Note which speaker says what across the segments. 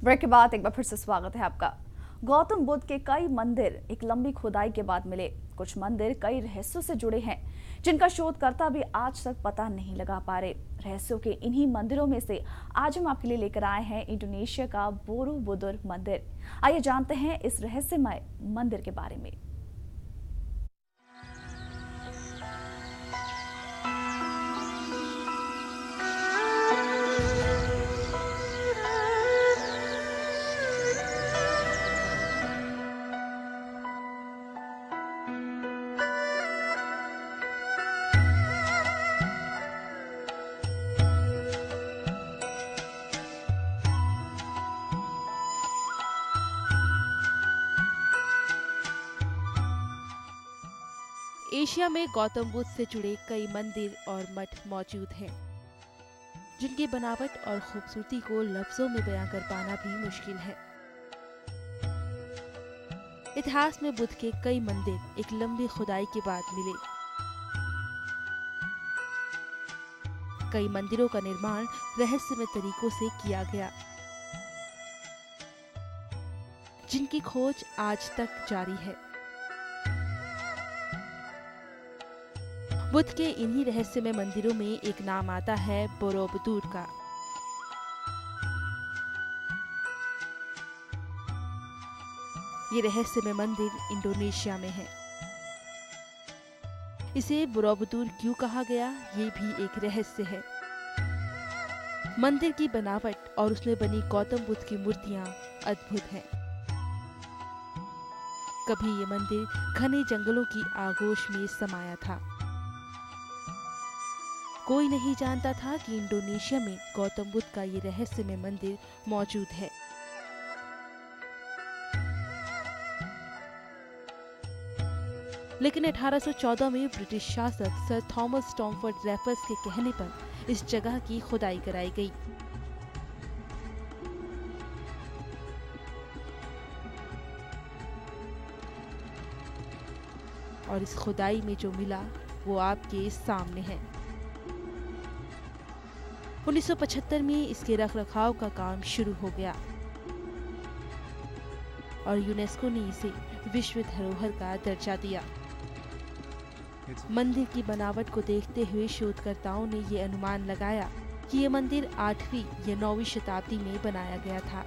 Speaker 1: Break के बाद एक बार फिर से स्वागत है आपका। गौतम बुद्ध के कई मंदिर एक लंबी खुदाई के बाद मिले। कुछ मंदिर कई रहस्यों से जुड़े हैं जिनका शोधकर्ता भी आज तक पता नहीं लगा पा रहे। रहस्यों के इन्हीं मंदिरों में से आज हम आपके लिए लेकर आए हैं इंडोनेशिया का बोरोबुदुर मंदिर। आइए जानते हैं इस रहस्यमय मंदिर के बारे में।
Speaker 2: एशिया में गौतम बुद्ध से जुड़े कई मंदिर और मठ मौजूद हैं, जिनकी बनावट और खूबसूरती को लफ्जों में बयां कर पाना भी मुश्किल है। इतिहास में बुद्ध के कई मंदिर एक लंबी खुदाई के बाद मिले। कई मंदिरों का निर्माण रहस्यमय तरीकों से किया गया, जिनकी खोज आज तक जारी है। बुद्ध के इन्हीं रहस्यमय मंदिरों में एक नाम आता है बोरोबुदुर का। ये रहस्यमय मंदिर इंडोनेशिया में है। इसे बोरोबुदुर क्यों कहा गया, ये भी एक रहस्य है। मंदिर की बनावट और उसमें बनी गौतम बुद्ध की मूर्तियां अद्भुत हैं। कभी ये मंदिर घने जंगलों की आगोश में समाया था। कोई नहीं जानता था कि इंडोनेशिया में गौतम बुद्ध का ये रहस्यमय मंदिर मौजूद है। लेकिन 1814 में ब्रिटिश शासक सर थॉमस स्टॉमफोर्ड रैफल्स के कहने पर इस जगह की खुदाई कराई गई। और इस खुदाई में जो मिला वो आपके सामने है। 1975 में इसके रखरखाव का काम शुरू हो गया और यूनेस्को ने इसे विश्व धरोहर का दर्जा दिया। मंदिर की बनावट को देखते हुए शोधकर्ताओं ने ये अनुमान लगाया कि ये मंदिर 8वीं या 9वीं शताब्दी में बनाया गया था।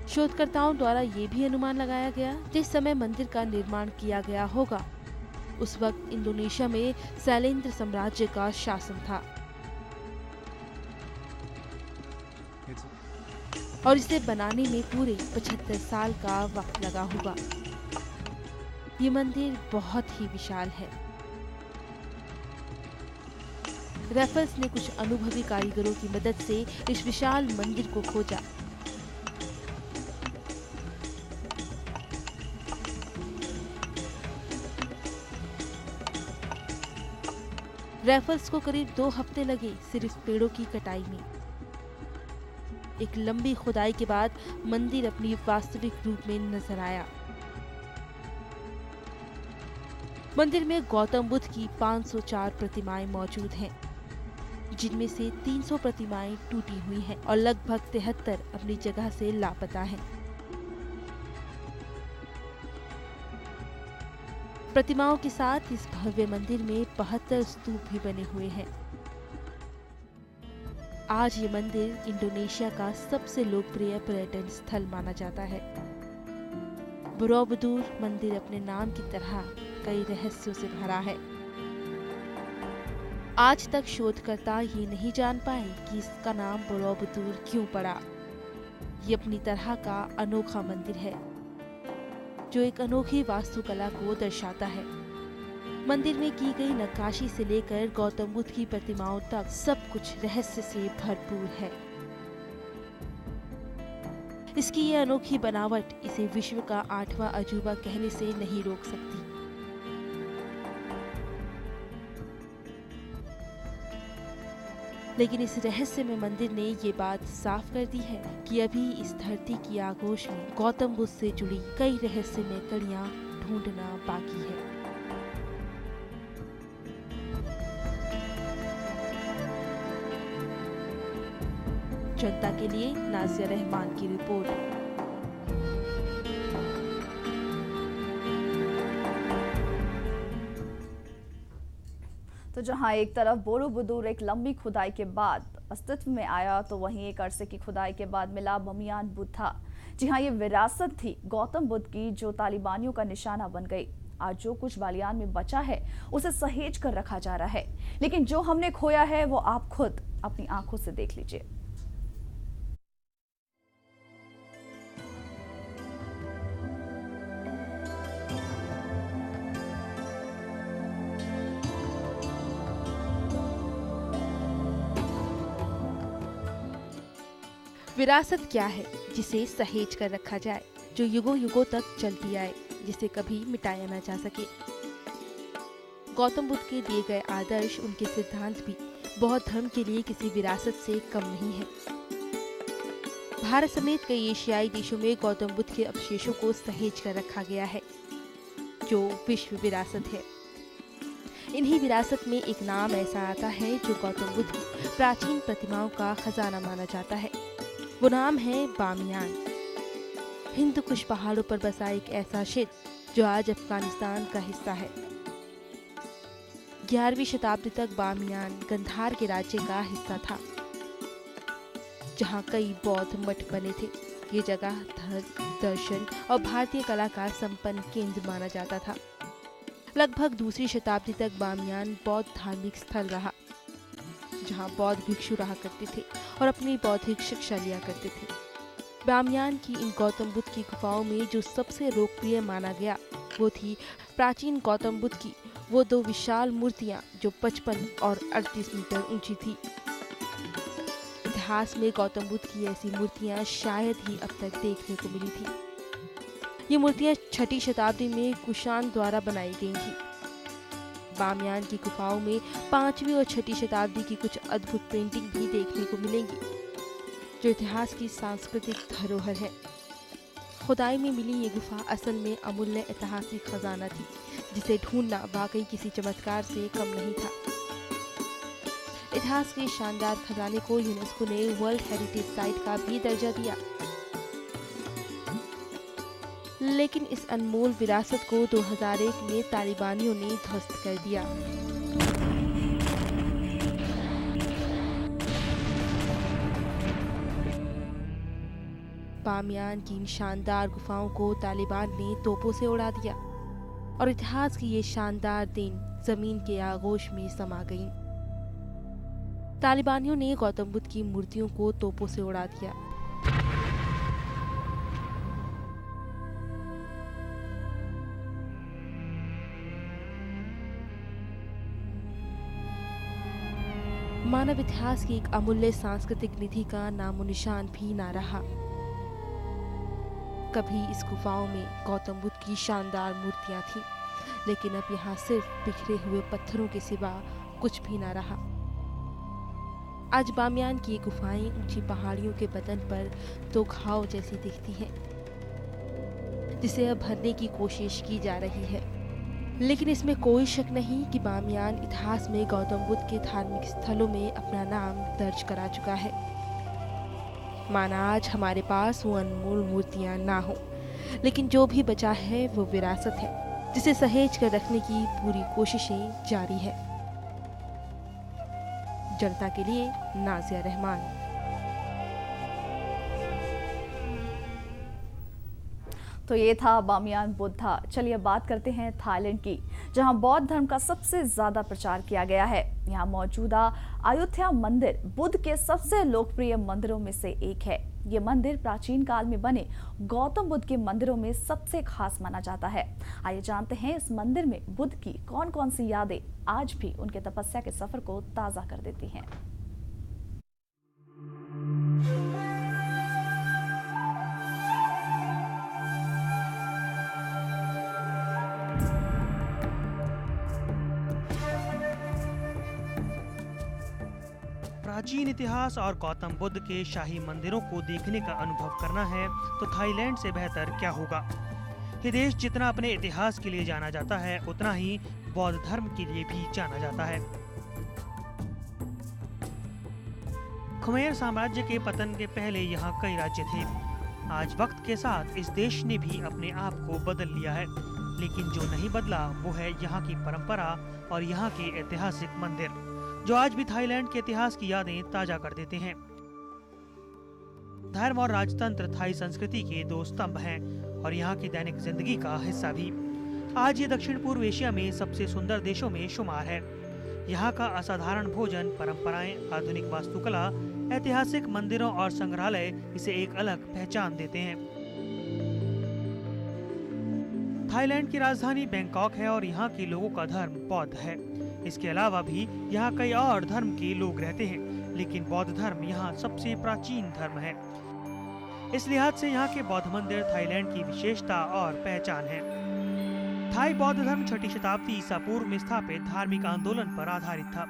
Speaker 2: शोधकर्ताओं द्वारा ये भी अनुमान लगाया गया जिस समय मंदिर का निर्माण किया गया होगा उस वक्त इंडोनेशिया में शैलेंद्र साम्राज्य का शासन था और इसे बनाने में पूरे 75 साल का वक्त लगा होगा। ये मंदिर बहुत ही विशाल है। रैफल्स ने कुछ अनुभवी कारीगरों की मदद से इस विशाल मंदिर को खोजा। रैफल्स को करीब 2 हफ्ते लगे सिर्फ पेड़ों की कटाई में। एक लंबी खुदाई के बाद मंदिर अपनी वास्तविक रूप में नजर आया। मंदिर में गौतम बुद्ध की 504 प्रतिमाएं मौजूद हैं, जिनमें से 300 प्रतिमाएं टूटी हुई हैं और लगभग 73 अपनी जगह से लापता हैं। प्रतिमाओं के साथ इस भव्य मंदिर में 72 स्तूप भी बने हुए हैं। आज ये मंदिर इंडोनेशिया का सबसे लोकप्रिय पर्यटन स्थल माना जाता है। बोरोबुदुर मंदिर अपने नाम की तरह कई रहस्यों से भरा है। आज तक शोधकर्ता ये नहीं जान पाए कि इसका नाम बोरोबुदुर क्यों पड़ा। ये अपनी तरह का अनोखा मंदिर है जो एक अनोखी वास्तुकला को दर्शाता है। मंदिर में की गई नक्काशी से लेकर गौतम बुद्ध की प्रतिमाओं तक सब कुछ रहस्य से भरपूर है। इसकी ये अनोखी बनावट इसे विश्व का 8वां अजूबा कहने से नहीं रोक सकती। लेकिन इस रहस्यमय मंदिर ने ये बात साफ कर दी है कि अभी इस धरती की आगोश में गौतम बुद्ध से जुड़ी कई रहस्यमय कड़ियां ढूंढना बाकी है। जनता के लिए नाजिया रहमान की रिपोर्ट।
Speaker 1: तो जहां एक तरफ बोरोबुदूर एक लंबी खुदाई के बाद अस्तित्व में आया, तो वहीं एक अरसे की खुदाई के बाद मिला बामियान बुद्ध था। जी हाँ, ये विरासत थी गौतम बुद्ध की, जो तालिबानियों का निशाना बन गई। आज जो कुछ बालियान में बचा है उसे सहेज कर रखा जा रहा है, लेकिन जो हमने खोया है वो आप खुद अपनी आंखों से देख लीजिए।
Speaker 2: विरासत क्या है जिसे सहेज कर रखा जाए, जो युगों युगों तक चलती आए, जिसे कभी मिटाया ना जा सके। गौतम बुद्ध के दिए गए आदर्श, उनके सिद्धांत भी बौद्ध धर्म के लिए किसी विरासत से कम नहीं है। भारत समेत कई एशियाई देशों में गौतम बुद्ध के अवशेषों को सहेज कर रखा गया है, जो विश्व विरासत है। इन्हीं विरासत में एक नाम ऐसा आता है जो गौतम बुद्ध की प्राचीन प्रतिमाओं का खजाना माना जाता है। वो नाम है बामियान। हिंद कुश पहाड़ों पर बसा एक ऐसा क्षेत्र जो आज अफगानिस्तान का हिस्सा है। 11वीं शताब्दी तक बामियान गंधार के राज्य का हिस्सा था, जहाँ कई बौद्ध मठ बने थे। ये जगह धर्म, दर्शन और भारतीय कला का संपन्न केंद्र माना जाता था। लगभग 2री शताब्दी तक बामियान बौद्ध धार्मिक स्थल रहा, जहाँ बौद्ध भिक्षु रहा करते थे और अपनी बौद्धिक शिक्षा लिया करते थे। बामियान की इन गौतम बुद्ध की गुफाओं में जो सबसे लोकप्रिय माना गया, वो थी प्राचीन गौतम बुद्ध की वो 2 विशाल मूर्तियां जो 55 और 38 मीटर ऊंची थी। इतिहास में गौतम बुद्ध की ऐसी मूर्तियां शायद ही अब तक देखने को मिली थी। ये मूर्तियां 6ठी शताब्दी में कुषाण द्वारा बनाई गई थी। बामियान की गुफाओं में 5वीं और 6ठी शताब्दी की कुछ अद्भुत पेंटिंग भी देखने को मिलेंगी, जो इतिहास की सांस्कृतिक धरोहर है। खुदाई में मिली ये गुफा असल में अमूल्य ऐतिहासिक खजाना थी, जिसे ढूंढना वाकई किसी चमत्कार से कम नहीं था। इतिहास के शानदार खजाने को यूनेस्को ने वर्ल्ड हेरिटेज साइट का भी दर्जा दिया, लेकिन इस अनमोल विरासत को 2001 में तालिबानियों ने ध्वस्त कर दिया। बामियान की इन शानदार गुफाओं को तालिबान ने तोपों से उड़ा दिया और इतिहास की ये शानदार देन जमीन के आगोश में समा गईं। तालिबानियों ने गौतम बुद्ध की मूर्तियों को तोपों से उड़ा दिया। मानव इतिहास की एक अमूल्य सांस्कृतिक निधि का नामो निशान भी ना रहा। कभी इस गुफाओं में गौतम बुद्ध की शानदार मूर्तियां थीं, लेकिन अब यहाँ सिर्फ बिखरे हुए पत्थरों के सिवा कुछ भी ना रहा। आज बामियान की गुफाएं ऊंची पहाड़ियों के बदन पर 2 घाव जैसी दिखती हैं, जिसे अब भरने की कोशिश की जा रही है। लेकिन इसमें कोई शक नहीं कि बामियान इतिहास में गौतम बुद्ध के धार्मिक स्थलों में अपना नाम दर्ज करा चुका है। माना आज हमारे पास वो अनमोल मूर्तियां ना हो, लेकिन जो भी बचा है वो विरासत है, जिसे सहेज कर रखने की पूरी कोशिशें जारी है। जनता के लिए नाजिया रहमान।
Speaker 1: तो ये था बामियान बुद्धा। चलिए बात करते हैं थाईलैंड की, जहां बौद्ध धर्म का सबसे ज्यादा प्रचार किया गया है। यहाँ मौजूदा अयोध्या मंदिर बुद्ध के सबसे लोकप्रिय मंदिरों में से एक है। ये मंदिर प्राचीन काल में बने गौतम बुद्ध के मंदिरों में सबसे खास माना जाता है। आइए जानते हैं इस मंदिर में बुद्ध की कौन कौन सी यादें आज भी उनके तपस्या के सफर को ताजा कर देती हैं।
Speaker 3: प्राचीन इतिहास और गौतम बुद्ध के शाही मंदिरों को देखने का अनुभव करना है तो थाईलैंड से बेहतर क्या होगा। ये देश जितना अपने इतिहास के लिए जाना जाता है, उतना ही बौद्ध धर्म के लिए भी जाना जाता है। ख्मेर साम्राज्य के पतन के पहले यहाँ कई राज्य थे। आज वक्त के साथ इस देश ने भी अपने आप को बदल लिया है, लेकिन जो नहीं बदला वो है यहाँ की परंपरा और यहाँ के ऐतिहासिक मंदिर, जो आज भी थाईलैंड के इतिहास की यादें ताजा कर देते हैं। धर्म और राजतंत्र थाई संस्कृति के दो स्तंभ हैं और यहाँ की दैनिक जिंदगी का हिस्सा भी। आज ये दक्षिण पूर्व एशिया में सबसे सुंदर देशों में शुमार है। यहाँ का असाधारण भोजन, परंपराएं, आधुनिक वास्तुकला, ऐतिहासिक मंदिरों और संग्रहालय इसे एक अलग पहचान देते हैं। थाईलैंड की राजधानी बैंकॉक है और यहाँ के लोगों का धर्म बौद्ध है। इसके अलावा भी यहाँ कई और धर्म के लोग रहते हैं, लेकिन बौद्ध धर्म यहाँ सबसे प्राचीन धर्म है। इस लिहाज से यहाँ के बौद्ध मंदिर थाईलैंड की विशेषता और पहचान है। थाई बौद्ध धर्म 6ठी शताब्दी ईसा पूर्व में स्थापित धार्मिक आंदोलन पर आधारित था।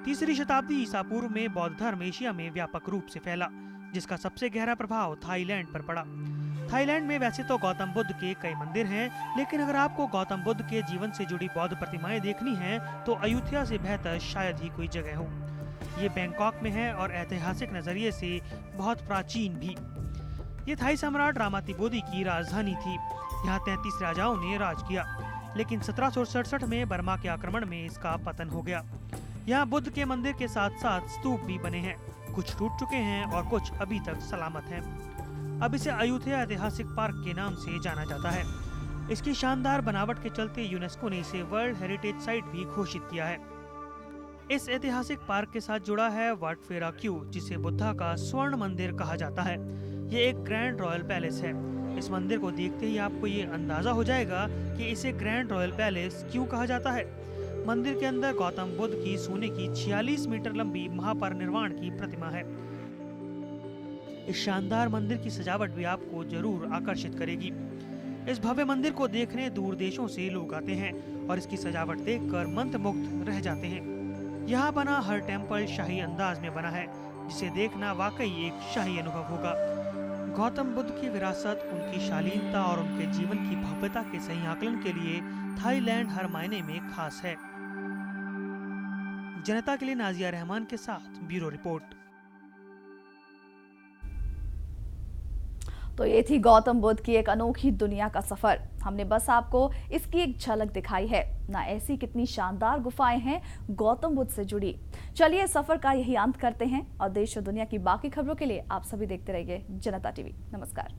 Speaker 3: 3री शताब्दी ईसा पूर्व में बौद्ध धर्म एशिया में व्यापक रूप से फैला, जिसका सबसे गहरा प्रभाव थाईलैंड पर पड़ा। थाईलैंड में वैसे तो गौतम बुद्ध के कई मंदिर हैं, लेकिन अगर आपको गौतम बुद्ध के जीवन से जुड़ी बौद्ध प्रतिमाएं देखनी हैं, तो अयोध्या से बेहतर शायद ही कोई जगह हो। ये बैंकॉक में है और ऐतिहासिक नजरिए से बहुत प्राचीन भी। ये थाई सम्राट रामातिबोदी की राजधानी थी। यहाँ 33 राजाओं ने राज किया, लेकिन 1767 में बर्मा के आक्रमण में इसका पतन हो गया। यहाँ बुद्ध के मंदिर के साथ साथ स्तूप भी बने हैं, कुछ टूट चुके हैं और कुछ अभी तक सलामत हैं। अब इसे अयोध्या ऐतिहासिक पार्क के नाम से जाना जाता है। इसकी शानदार बनावट के चलते यूनेस्को ने इसे वर्ल्ड हेरिटेज साइट भी घोषित किया है। इस ऐतिहासिक पार्क के साथ जुड़ा है वाट फेरा क्यू, जिसे बुद्धा का स्वर्ण मंदिर कहा जाता है। ये एक ग्रैंड रॉयल पैलेस है। इस मंदिर को देखते ही आपको ये अंदाजा हो जाएगा कि इसे ग्रैंड रॉयल पैलेस क्यों कहा जाता है। मंदिर के अंदर गौतम बुद्ध की सोने की 46 मीटर लंबी महापरिनिर्वाण की प्रतिमा है। इस शानदार मंदिर की सजावट भी आपको जरूर आकर्षित करेगी। इस भव्य मंदिर को देखने दूर देशों से लोग आते हैं और इसकी सजावट देखकर मंत्रमुग्ध रह जाते हैं। यहाँ बना हर टेम्पल शाही अंदाज में बना है, जिसे देखना वाकई एक शाही अनुभव होगा। गौतम बुद्ध की विरासत, उनकी शालीनता और उनके जीवन की भव्यता के सही आकलन के लिए थाईलैंड हर मायने में खास है। जनता के लिए नाजिया रहमान के साथ ब्यूरो रिपोर्ट।
Speaker 1: तो ये थी गौतम बुद्ध की एक अनोखी दुनिया का सफर। हमने बस आपको इसकी एक झलक दिखाई है ना, ऐसी कितनी शानदार गुफाएं हैं गौतम बुद्ध से जुड़ी। चलिए सफर का यही अंत करते हैं और देश और दुनिया की बाकी खबरों के लिए आप सभी देखते रहिए जनता टीवी। नमस्कार।